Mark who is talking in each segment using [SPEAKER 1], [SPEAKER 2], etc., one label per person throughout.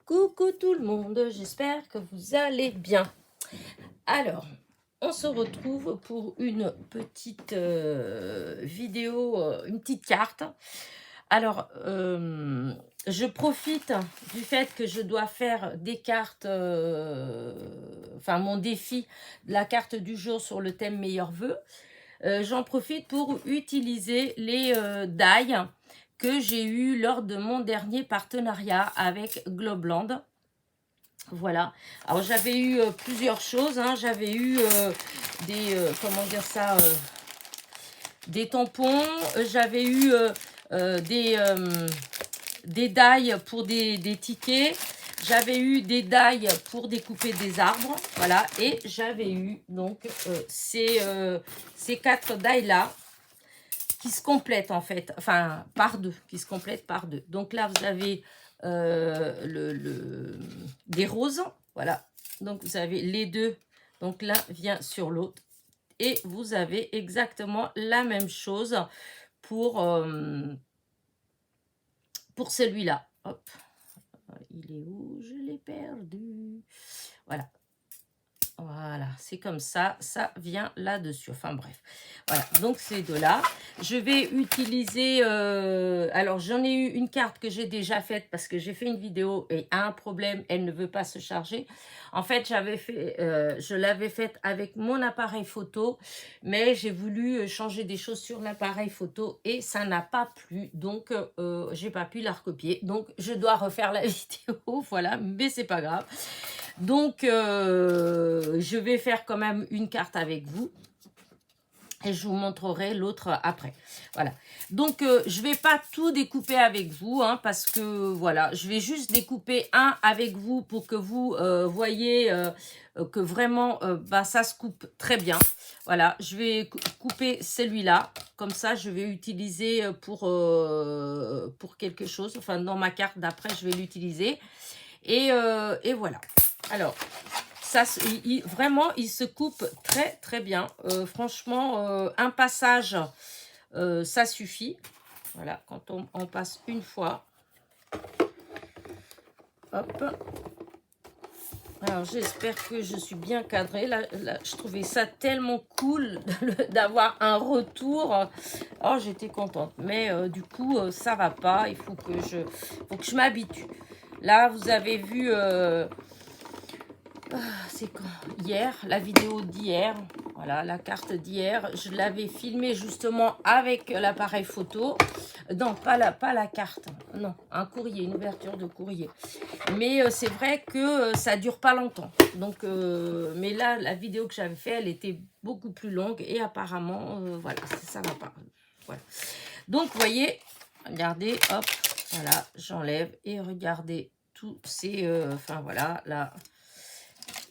[SPEAKER 1] Coucou tout le monde, j'espère que vous allez bien. Alors, on se retrouve pour une petite vidéo, une petite carte. Alors, je profite du fait que je dois faire des cartes, enfin mon défi, la carte du jour sur le thème meilleurs vœux. J'en profite pour utiliser les die que j'ai eu lors de mon dernier partenariat avec Globland. Voilà. Alors j'avais eu plusieurs choses, hein. J'avais eu des comment dire ça, des tampons. J'avais eu des dailles pour des tickets. J'avais eu des dailles pour découper des arbres, voilà. Et j'avais eu donc ces 4 dailles là qui se complètent en fait, enfin par deux, qui se complètent par deux. Donc là vous avez des roses, voilà. Donc vous avez les deux, donc l'un vient sur l'autre. Et vous avez exactement la même chose pour celui-là. Hop, il est où? Je l'ai perdu. Voilà. Voilà, c'est comme ça vient là-dessus. Enfin bref, voilà, donc ces deux-là. Je vais utiliser, alors j'en ai eu une carte que j'ai déjà faite parce que j'ai fait une vidéo et a un problème, elle ne veut pas se charger. En fait, je l'avais faite avec mon appareil photo, mais j'ai voulu changer des choses sur l'appareil photo et ça n'a pas plu, donc j'ai pas pu la recopier. Donc je dois refaire la vidéo, voilà, mais c'est pas grave. Donc, je vais faire quand même une carte avec vous. Et je vous montrerai l'autre après. Voilà. Donc, je ne vais pas tout découper avec vous. Hein, parce que, voilà, je vais juste découper un avec vous pour que vous voyez que vraiment, ça se coupe très bien. Voilà, je vais couper celui-là. Comme ça, je vais utiliser pour quelque chose. Enfin, dans ma carte d'après, je vais l'utiliser. Et voilà. Alors, ça, vraiment, il se coupe très, très bien. Franchement, un passage, ça suffit. Voilà, quand on passe une fois. Hop. Alors, j'espère que je suis bien cadrée. Là, je trouvais ça tellement cool d'avoir un retour. Oh, j'étais contente. Mais du coup, ça va pas. Il faut que je m'habitue. Là, vous avez vu... c'est quand hier, la vidéo d'hier, voilà, la carte d'hier, je l'avais filmée justement avec l'appareil photo. Non, pas la carte, non, un courrier, une ouverture de courrier. Mais c'est vrai que ça dure pas longtemps. Donc, mais là, la vidéo que j'avais fait, elle était beaucoup plus longue et apparemment, voilà, ça va pas. Voilà. Donc, vous voyez, regardez, hop, voilà, j'enlève et regardez tous ces, enfin voilà, là.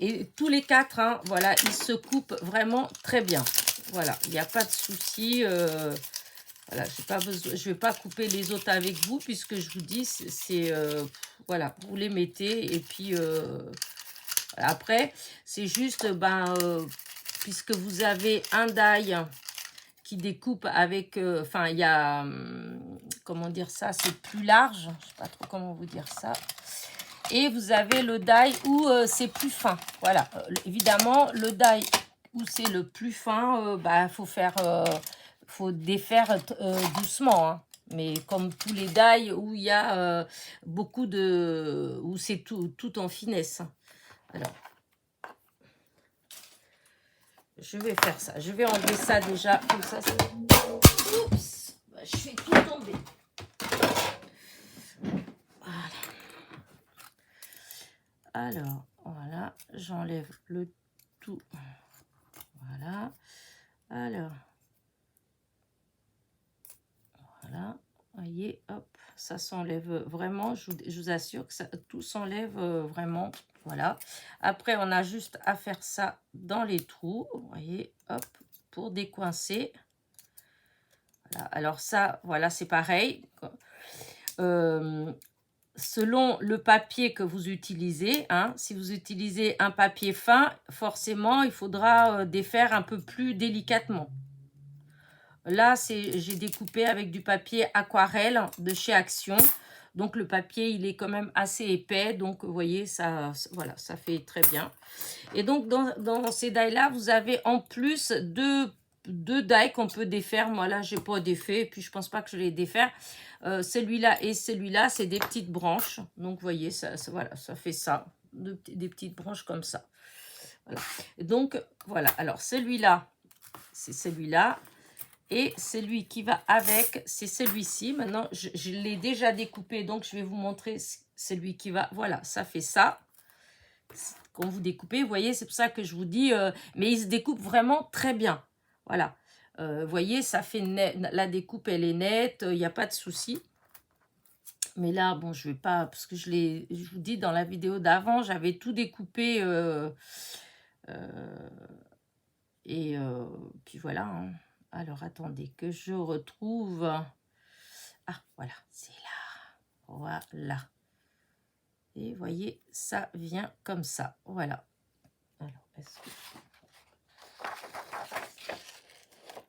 [SPEAKER 1] Et tous les 4, hein, voilà, ils se coupent vraiment très bien. Voilà, il n'y a pas de souci. Voilà, je ne vais pas couper les autres avec vous, puisque je vous dis, voilà, vous les mettez. Et puis, après, c'est juste, puisque vous avez un die qui découpe avec, enfin, il y a, comment dire ça, c'est plus large. Je ne sais pas trop comment vous dire ça. Et vous avez le die où c'est plus fin. Voilà. Évidemment, le die où c'est le plus fin, faut défaire doucement. Hein. Mais comme tous les die où il y a beaucoup de... où c'est tout en finesse. Alors, je vais faire ça. Je vais enlever ça déjà. Comme ça, oups, je fais tout tomber. Alors, voilà, j'enlève le tout. Voilà. Alors, voilà, voyez, hop, ça s'enlève vraiment. Je vous assure que ça, tout s'enlève vraiment. Voilà. Après, on a juste à faire ça dans les trous. Vous voyez, hop, pour décoincer. Voilà. Alors ça, voilà, c'est pareil. Selon le papier que vous utilisez, hein, si vous utilisez un papier fin, forcément, il faudra défaire un peu plus délicatement. Là, j'ai découpé avec du papier aquarelle de chez Action. Donc le papier, il est quand même assez épais. Donc vous voyez, ça, voilà, ça fait très bien. Et donc dans ces die-là, vous avez en plus deux die qu'on peut défaire. Moi là, j'ai pas défait. Et puis je pense pas que je les défaire. Celui-là et celui-là, c'est des petites branches. Donc vous voyez, voilà, ça fait ça. Des petites branches comme ça. Voilà. Donc voilà, alors celui-là, c'est celui-là. Et celui qui va avec, c'est celui-ci. Maintenant, je l'ai déjà découpé, donc je vais vous montrer celui qui va. Voilà, ça fait ça. Quand vous découpez, vous voyez, c'est pour ça que je vous dis, mais il se découpe vraiment très bien. Voilà. Vous voyez, ça fait net, la découpe, elle est nette, il n'y a pas de souci. Mais là, bon, je vais pas, parce que je vous dis, dans la vidéo d'avant, j'avais tout découpé. Et puis voilà. Hein. Alors, attendez que je retrouve. Ah, voilà, c'est là. Voilà. Et vous voyez, ça vient comme ça. Voilà. Alors, est-ce que...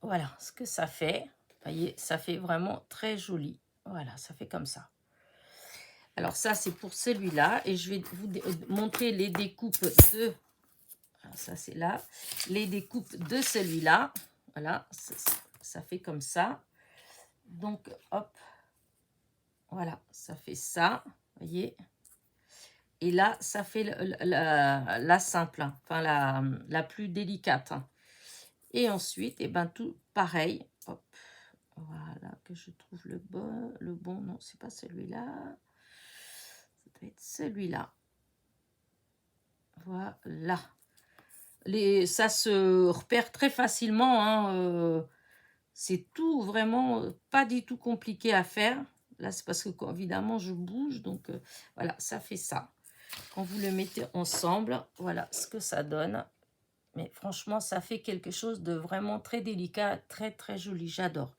[SPEAKER 1] Voilà ce que ça fait. Vous voyez, ça fait vraiment très joli. Voilà, ça fait comme ça. Alors, ça, c'est pour celui-là. Et je vais vous montrer les découpes de... Alors, ça, c'est là. Les découpes de celui-là. Voilà, ça fait comme ça. Donc, hop. Voilà, ça fait ça. Vous voyez. Et là, ça fait la simple, hein, enfin la plus délicate. Hein. Et ensuite, et ben tout pareil. Hop, voilà, que je trouve le bon. Non, c'est pas celui-là. Ça doit être celui-là. Voilà. Ça se repère très facilement. Hein, c'est tout vraiment pas du tout compliqué à faire. Là, c'est parce que, évidemment, je bouge. Donc, voilà, ça fait ça. Quand vous le mettez ensemble, voilà ce que ça donne. Mais franchement, ça fait quelque chose de vraiment très délicat, très, très joli. J'adore.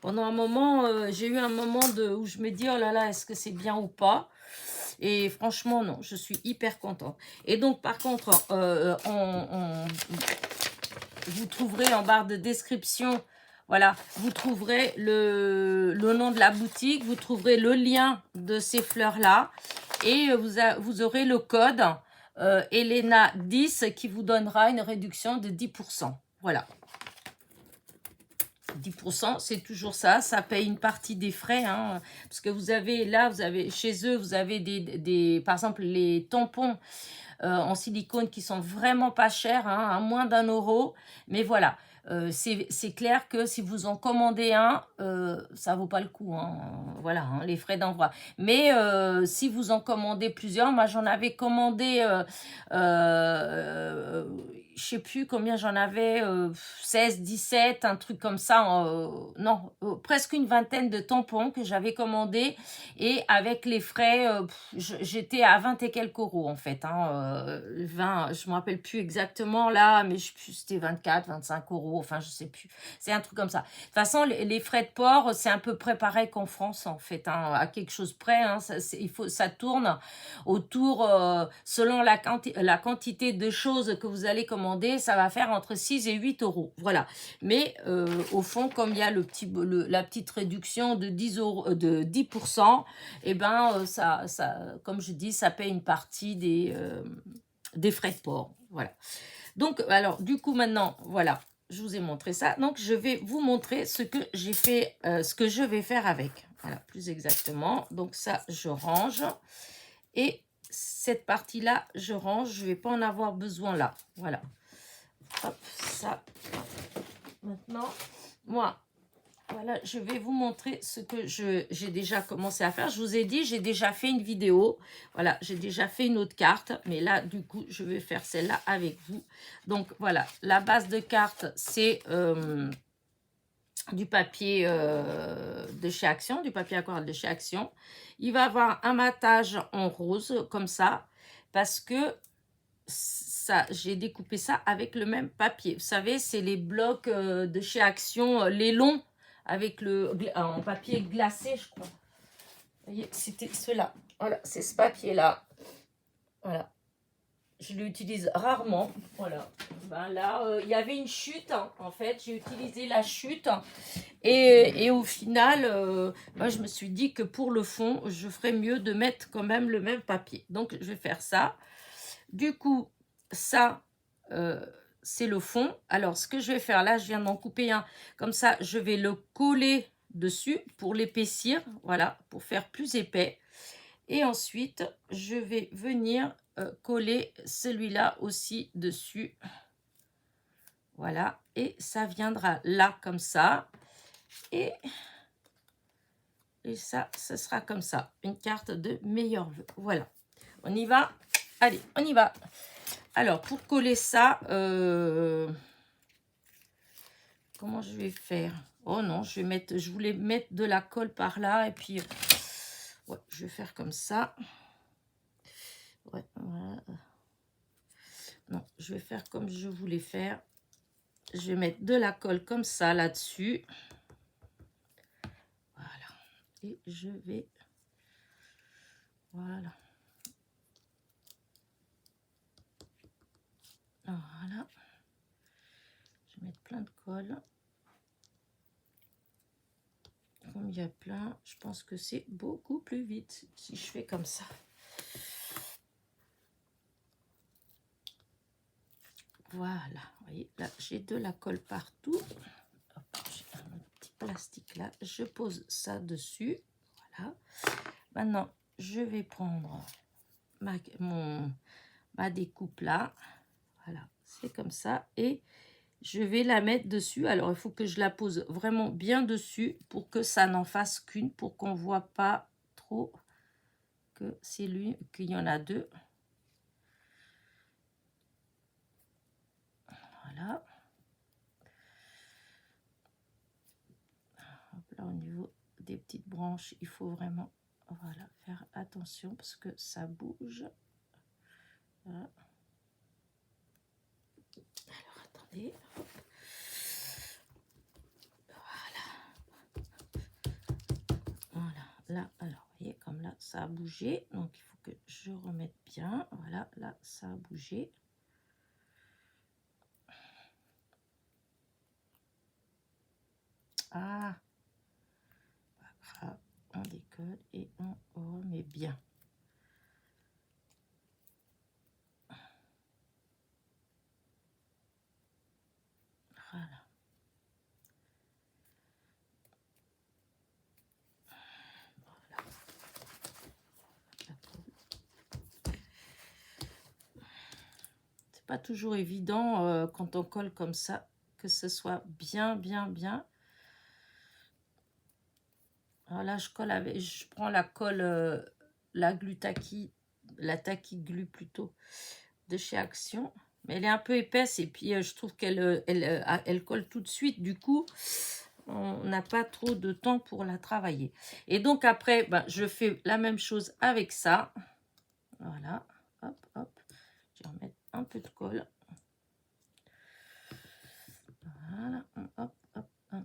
[SPEAKER 1] Pendant un moment, j'ai eu un moment où je me dis, oh là là, est-ce que c'est bien ou pas? Et franchement, non, je suis hyper contente. Et donc, par contre, vous trouverez en barre de description, voilà, vous trouverez le nom de la boutique, vous trouverez le lien de ces fleurs-là. Et vous aurez le code Elena 10 qui vous donnera une réduction de 10%. Voilà. 10%, c'est toujours ça. Ça paye une partie des frais. Hein, parce que vous avez, là, chez eux, vous avez par exemple, les tampons en silicone qui sont vraiment pas chers, hein, à moins d'1 €. Mais voilà. C'est clair que si vous en commandez un, ça vaut pas le coup. Hein, voilà, hein, les frais d'envoi. Mais si vous en commandez plusieurs, moi j'en avais commandé, je sais plus combien j'en avais, 16, 17, un truc comme ça. Non, presque une vingtaine de tampons que j'avais commandés. Et avec les frais, j'étais à 20 et quelques euros en fait. Hein, 20, je me rappelle plus exactement là, mais c'était 24, 25 euros. Enfin, je sais plus. C'est un truc comme ça. De toute façon, les frais de port, c'est à peu près pareil qu'en France, en fait, hein, à quelque chose près. Hein, ça tourne autour, selon la quantité de choses que vous allez commander, ça va faire entre 6 et 8 euros. Voilà. Mais au fond, comme il y a la petite réduction de 10 euros, de 10%, et ben, comme je dis, ça paye une partie des frais de port. Voilà. Donc, alors, du coup, maintenant, voilà, je vous ai montré ça. Donc, je vais vous montrer ce que j'ai fait, ce que je vais faire avec. Voilà, plus exactement. Donc, ça, je range. Et cette partie-là, je range. Je ne vais pas en avoir besoin là. Voilà. Hop, ça. Maintenant, moi, voilà, je vais vous montrer ce que j'ai déjà commencé à faire. Je vous ai dit, j'ai déjà fait une vidéo. Voilà, j'ai déjà fait une autre carte. Mais là, du coup, je vais faire celle-là avec vous. Donc, voilà, la base de carte, c'est du papier de chez Action, du papier aquarelle de chez Action. Il va avoir un matage en rose, comme ça, parce que j'ai découpé ça avec le même papier. Vous savez, c'est les blocs de chez Action, les longs, avec en papier glacé, je crois. Vous voyez, c'était ceux-là. Voilà, c'est ce papier-là. Voilà. Je l'utilise rarement. Voilà. Ben là, il y avait une chute, hein, en fait. J'ai utilisé la chute. Et au final, moi, je me suis dit que pour le fond, je ferais mieux de mettre quand même le même papier. Donc, je vais faire ça. Du coup, ça, c'est le fond. Alors, ce que je vais faire là, je viens de m'en couper un. Comme ça, je vais le coller dessus pour l'épaissir. Voilà, pour faire plus épais. Et ensuite, je vais venir coller celui-là aussi dessus. Voilà, et ça viendra là comme ça. Et ça, ce sera comme ça. Une carte de meilleurs vœux. Voilà, on y va. Allez, on y va. Alors, pour coller ça, comment je vais faire? Oh non, je voulais mettre de la colle par là. Et puis, ouais, je vais faire comme ça. Ouais, voilà. Non, je vais faire comme je voulais faire. Je vais mettre de la colle comme ça là-dessus. Voilà. Et je vais... Voilà. Voilà. Je vais mettre plein de colle. Comme il y a plein, je pense que c'est beaucoup plus vite si je fais comme ça. Voilà. Vous voyez, là, j'ai de la colle partout. J'ai un petit plastique là. Je pose ça dessus. Voilà. Maintenant, je vais prendre ma découpe là. Voilà, c'est comme ça. Et je vais la mettre dessus. Alors, il faut que je la pose vraiment bien dessus pour que ça n'en fasse qu'une, pour qu'on ne voit pas trop que c'est lui, qu'il y en a deux. Voilà. Hop là, au niveau des petites branches, il faut vraiment voilà, faire attention parce que ça bouge. Voilà. Alors, attendez. Voilà, là, alors, vous voyez, comme là, ça a bougé. Donc, il faut que je remette bien. Voilà, là, ça a bougé. Ah, pas grave. On décolle et on remet bien. Voilà. C'est pas toujours évident quand on colle comme ça, que ce soit bien, bien, bien. Alors là, je colle avec, je prends la colle, la Glu-Taki, la Taki Glu plutôt, de chez Action. Mais elle est un peu épaisse et puis je trouve elle colle tout de suite. Du coup, on n'a pas trop de temps pour la travailler. Et donc après, ben, je fais la même chose avec ça. Voilà, hop, hop. Je vais remettre un peu de colle. Voilà, hop, hop, hop, hop.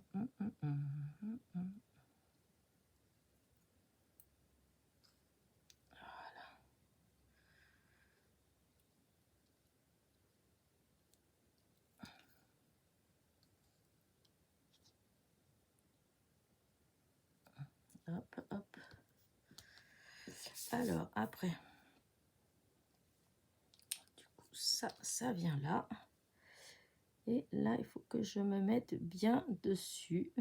[SPEAKER 1] Alors, après, du coup, ça vient là. Et là, il faut que je me mette bien dessus.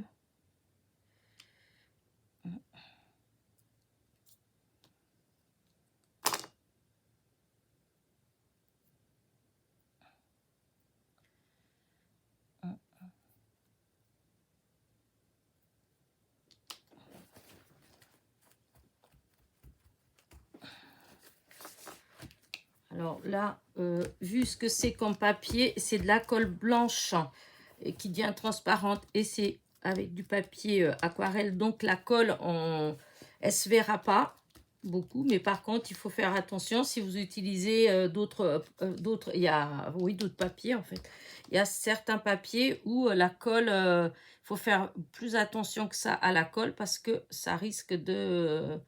[SPEAKER 1] Alors là, vu ce que c'est comme papier, c'est de la colle blanche qui devient transparente et c'est avec du papier aquarelle. Donc la colle, elle se verra pas beaucoup, mais par contre, il faut faire attention si vous utilisez d'autres, il y a, oui, d'autres papiers en fait. Il y a certains papiers où la colle, il faut faire plus attention que ça à la colle parce que ça risque de,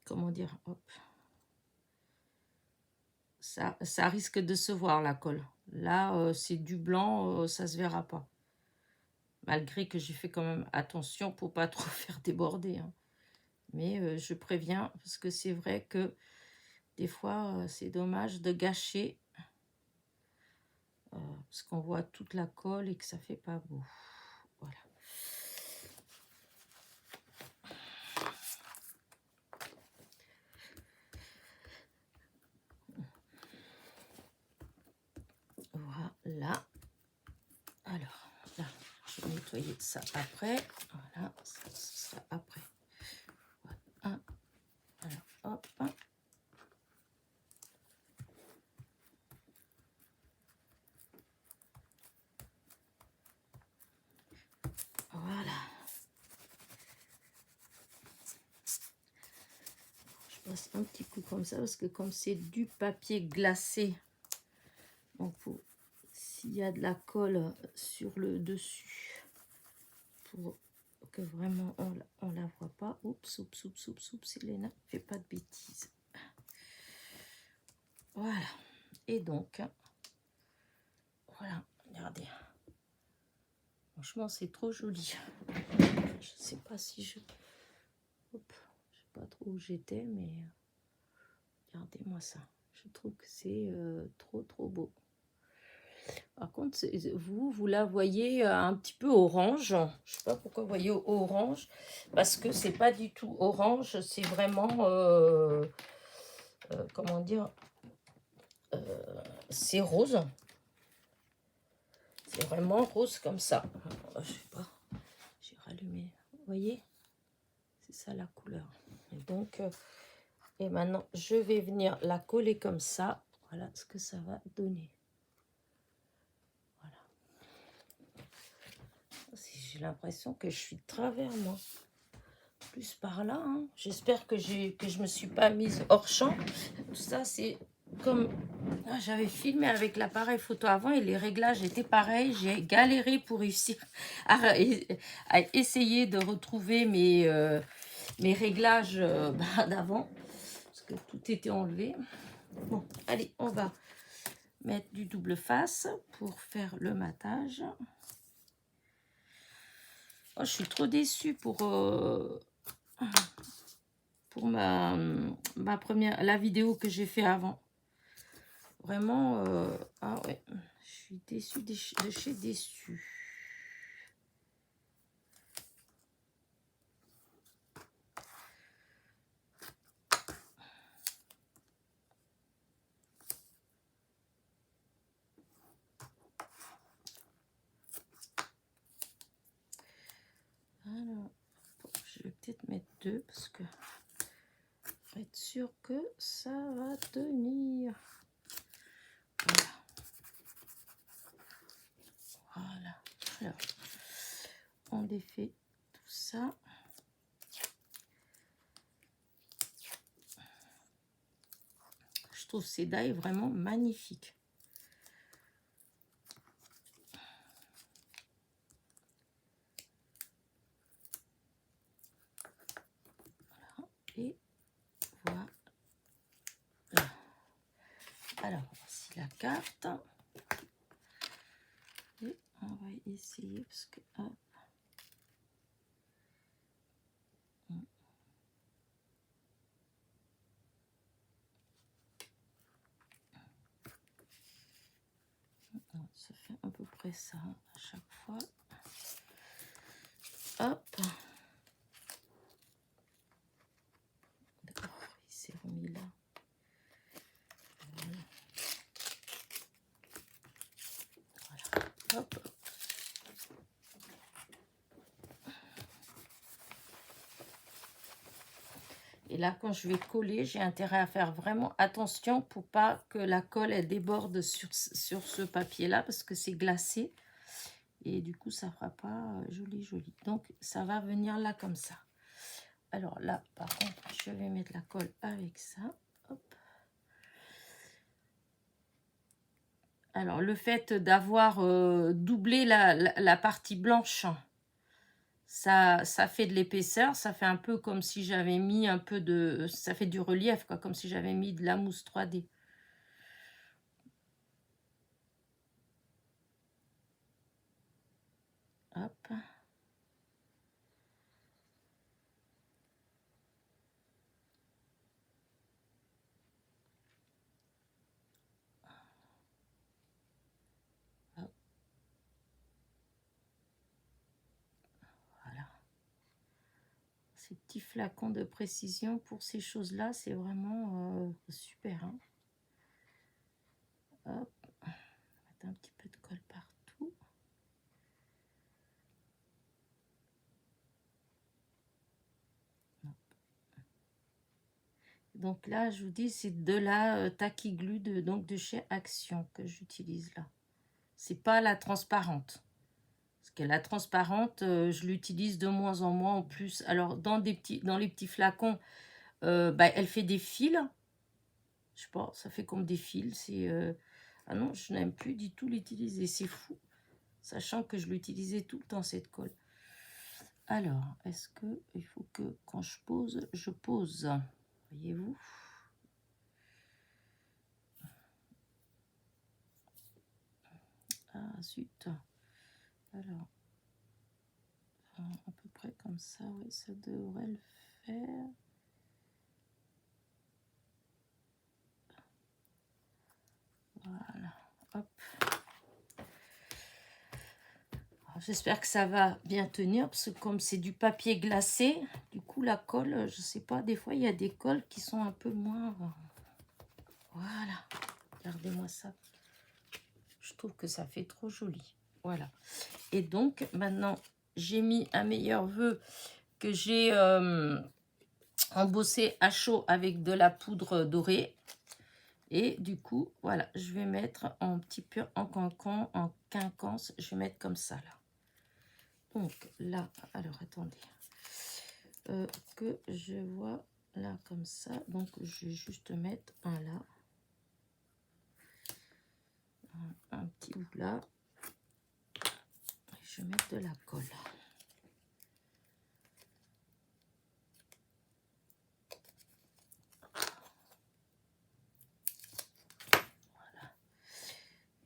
[SPEAKER 1] comment dire, hop. ça risque de se voir la colle. Là, c'est du blanc, ça se verra pas. Malgré que j'ai fait quand même attention pour pas trop faire déborder, hein. Mais je préviens, parce que c'est vrai que des fois, c'est dommage de gâcher, parce qu'on voit toute la colle et que ça fait pas beau. Voilà. Voilà. Alors, là, je vais nettoyer ça après. Voilà, ça sera après. Voilà. Alors, hop. Voilà. Je passe un petit coup comme ça, parce que comme c'est du papier glacé, donc s'il y a de la colle sur le dessus, pour que vraiment on la voit pas. Oups, oups, oups, oups, oups, Elena, fais pas de bêtises. Voilà. Et donc, voilà, regardez. Franchement, c'est trop joli. Je sais pas si je... Hop, je sais pas trop où j'étais, mais regardez-moi ça. Je trouve que c'est trop, trop beau. Par contre, vous la voyez un petit peu orange. Je sais pas pourquoi vous voyez orange, parce que c'est pas du tout orange, c'est vraiment, comment dire, c'est rose. C'est vraiment rose comme ça. Je sais pas, j'ai rallumé. Vous voyez, c'est ça la couleur. Et donc, et maintenant, je vais venir la coller comme ça. Voilà ce que ça va donner. Voilà. J'ai l'impression que je suis de travers, moi. Plus par là, hein. J'espère que je me suis pas mise hors champ. Tout ça, c'est comme... Ah, j'avais filmé avec l'appareil photo avant et les réglages étaient pareils. J'ai galéré pour réussir à essayer de retrouver mes réglages d'avant, parce que tout était enlevé. Bon, allez, on va mettre du double face pour faire le matage. Oh, je suis trop déçue pour la vidéo que j'ai fait avant. Vraiment, ah ouais, je suis déçue de chez déçue. Alors, je vais peut-être mettre deux parce que pour être sûr que ça va tenir. Voilà. Voilà. Alors, on défait tout ça. Je trouve ces dailles vraiment magnifiques. Voilà. Et voilà. Alors, voici la carte. Et on va essayer parce que... Hop. Ça fait à peu près ça à chaque fois. Hop. D'accord, il s'est remis là. Voilà. Voilà. Hop. Et là, quand je vais coller, j'ai intérêt à faire vraiment attention pour pas que la colle elle déborde sur ce papier-là, parce que c'est glacé. Et du coup, ça fera pas joli, joli. Donc, ça va venir là comme ça. Alors là, par contre, je vais mettre la colle avec ça. Hop. Alors, le fait d'avoir doublé la partie blanche, ça fait de l'épaisseur. Ça fait un peu comme si j'avais mis un peu de... Ça fait du relief, quoi, comme si j'avais mis de la mousse 3D. hop. Voilà. Ces petits flacons de précision pour ces choses-là, c'est vraiment super. Hein. Hop. On va mettre un petit peu de colle partout. Hop. Donc là, je vous dis, c'est de la Tacky Glue donc de chez Action que j'utilise là. C'est pas la transparente. Parce que la transparente, je l'utilise de moins en moins en plus. Alors, dans les petits flacons, elle fait des fils. Je sais pas, ça fait comme des fils. Ah non, je n'aime plus du tout l'utiliser. C'est fou. Sachant que je l'utilisais tout le temps, cette colle. Alors, est-ce que il faut que quand je pose. Voyez-vous? Ah, zut. Alors, à peu près comme ça, oui, ça devrait le faire. Voilà, hop. J'espère que ça va bien tenir, parce que comme c'est du papier glacé, du coup la colle, je sais pas, des fois il y a des colles qui sont un peu moins... Voilà, regardez-moi ça. Je trouve que ça fait trop joli. Voilà. Et donc, maintenant, j'ai mis un meilleur vœu que j'ai embossé à chaud avec de la poudre dorée. Et du coup, voilà, je vais mettre un petit peu en cancan, en quinconce. Je vais mettre comme ça, là. Donc, là, alors, attendez. Que je vois là, comme ça. Donc, je vais juste mettre un là. Un petit bout là. Et je vais mettre de la colle. Voilà.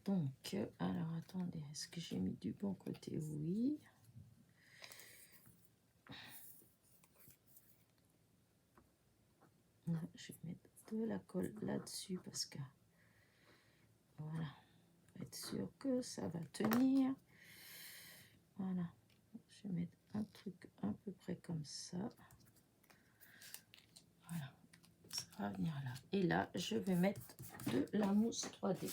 [SPEAKER 1] Donc, alors, attendez. Est-ce que j'ai mis du bon côté? Oui. Non, je vais mettre de la colle là-dessus parce que voilà, être sûr que ça va tenir. Voilà, je vais mettre un truc à peu près comme ça. Voilà, ça va venir là. Et là, je vais mettre de la mousse 3D.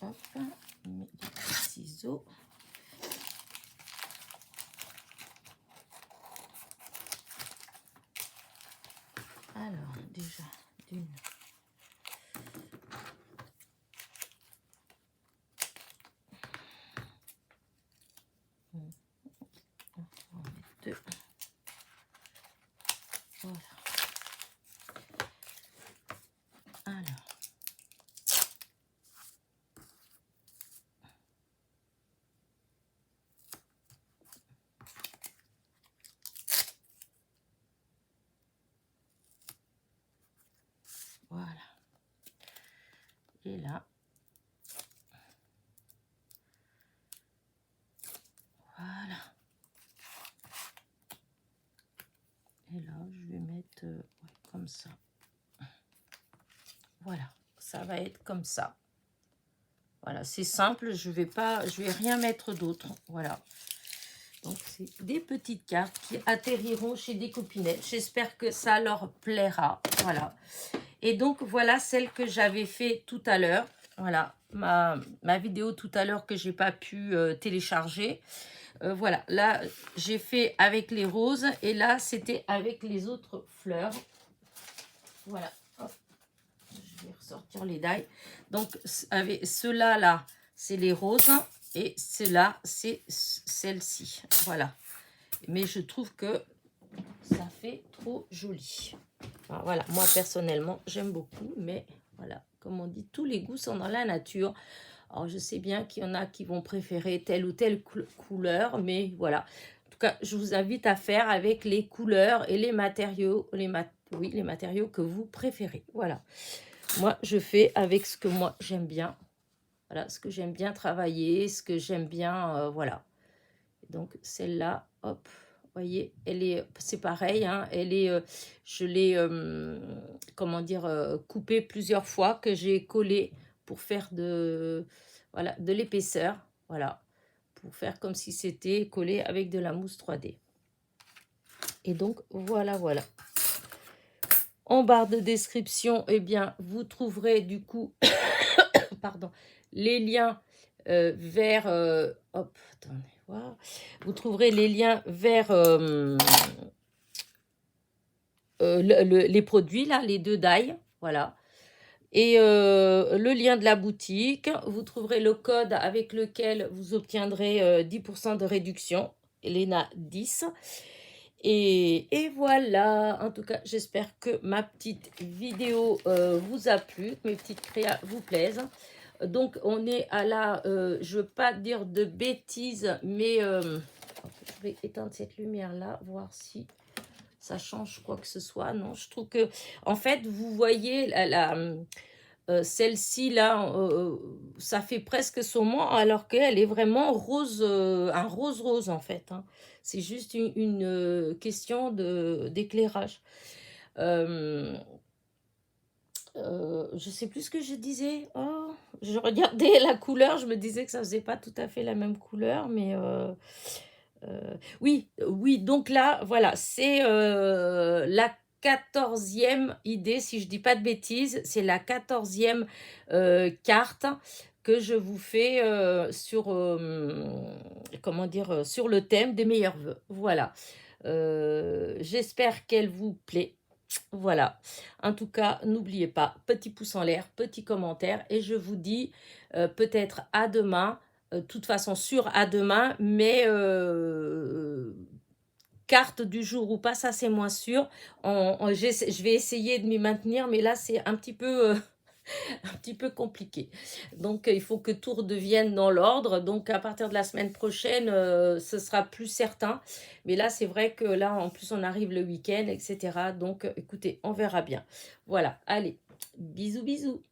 [SPEAKER 1] Hop, on met des ciseaux. Alors, déjà, d'une. On va en mettre deux. Voilà. Alors. Voilà. Et là. Voilà. Et là, je vais mettre ouais, comme ça. Voilà, ça va être comme ça. Voilà, c'est simple, je vais rien mettre d'autre. Voilà. Donc, c'est des petites cartes qui atterriront chez des copinettes. J'espère que ça leur plaira. Voilà. Et donc, voilà celle que j'avais fait tout à l'heure. Voilà, ma vidéo tout à l'heure que j'ai pas pu télécharger. Voilà, là, j'ai fait avec les roses. Et là, c'était avec les autres fleurs. Voilà. Hop. Je vais ressortir les dailles. Donc, avec ceux-là, là, c'est les roses. Et ceux-là, c'est celle-ci. Voilà. Mais je trouve que ça fait trop joli. Enfin, voilà, moi, personnellement, j'aime beaucoup. Mais voilà, comme on dit, tous les goûts sont dans la nature. Alors, je sais bien qu'il y en a qui vont préférer telle ou telle couleur. Mais voilà. En tout cas, je vous invite à faire avec les couleurs et les matériaux. Oui, les matériaux que vous préférez. Voilà. Moi, je fais avec ce que moi, j'aime bien. Voilà, ce que j'aime bien travailler, ce que j'aime bien, voilà. Donc celle-là, hop, vous voyez, elle est, c'est pareil, hein, elle est, je l'ai, comment dire, coupée plusieurs fois, que j'ai collé pour faire de, voilà, de l'épaisseur, voilà, pour faire comme si c'était collé avec de la mousse 3D. Et donc voilà, voilà. En barre de description, eh bien, vous trouverez du coup, pardon, les liens vers, hop, attendez, voir. Vous trouverez les liens vers les produits, là, les 2 die, voilà. Et le lien de la boutique, vous trouverez le code avec lequel vous obtiendrez 10% de réduction, Elena 10. Et voilà, en tout cas, j'espère que ma petite vidéo vous a plu, que mes petites créas vous plaisent. Donc, on est à la, je ne veux pas dire de bêtises, mais je vais éteindre cette lumière-là, voir si ça change quoi que ce soit. Non, je trouve que, en fait, vous voyez, celle-ci, là, ça fait presque saumon, alors qu'elle est vraiment rose, un rose-rose, en fait. Hein. C'est juste une question d'éclairage. Je sais plus ce que je disais. Oh, je regardais la couleur, je me disais que ça faisait pas tout à fait la même couleur, mais oui, oui, donc là, voilà, c'est la 14e idée, si je dis pas de bêtises, c'est la 14e carte que je vous fais sur, comment dire, sur le thème des meilleurs vœux. Voilà. J'espère qu'elle vous plaît. Voilà. En tout cas, n'oubliez pas, petit pouce en l'air, petit commentaire, et je vous dis peut-être à demain, de toute façon sûr à demain, mais carte du jour ou pas, ça c'est moins sûr. Je vais essayer de m'y maintenir, mais là c'est un petit peu... un petit peu compliqué. Donc, il faut que tout redevienne dans l'ordre. Donc, à partir de la semaine prochaine, ce sera plus certain. Mais là, c'est vrai que là, en plus, on arrive le week-end, etc. Donc, écoutez, on verra bien. Voilà, allez, bisous, bisous.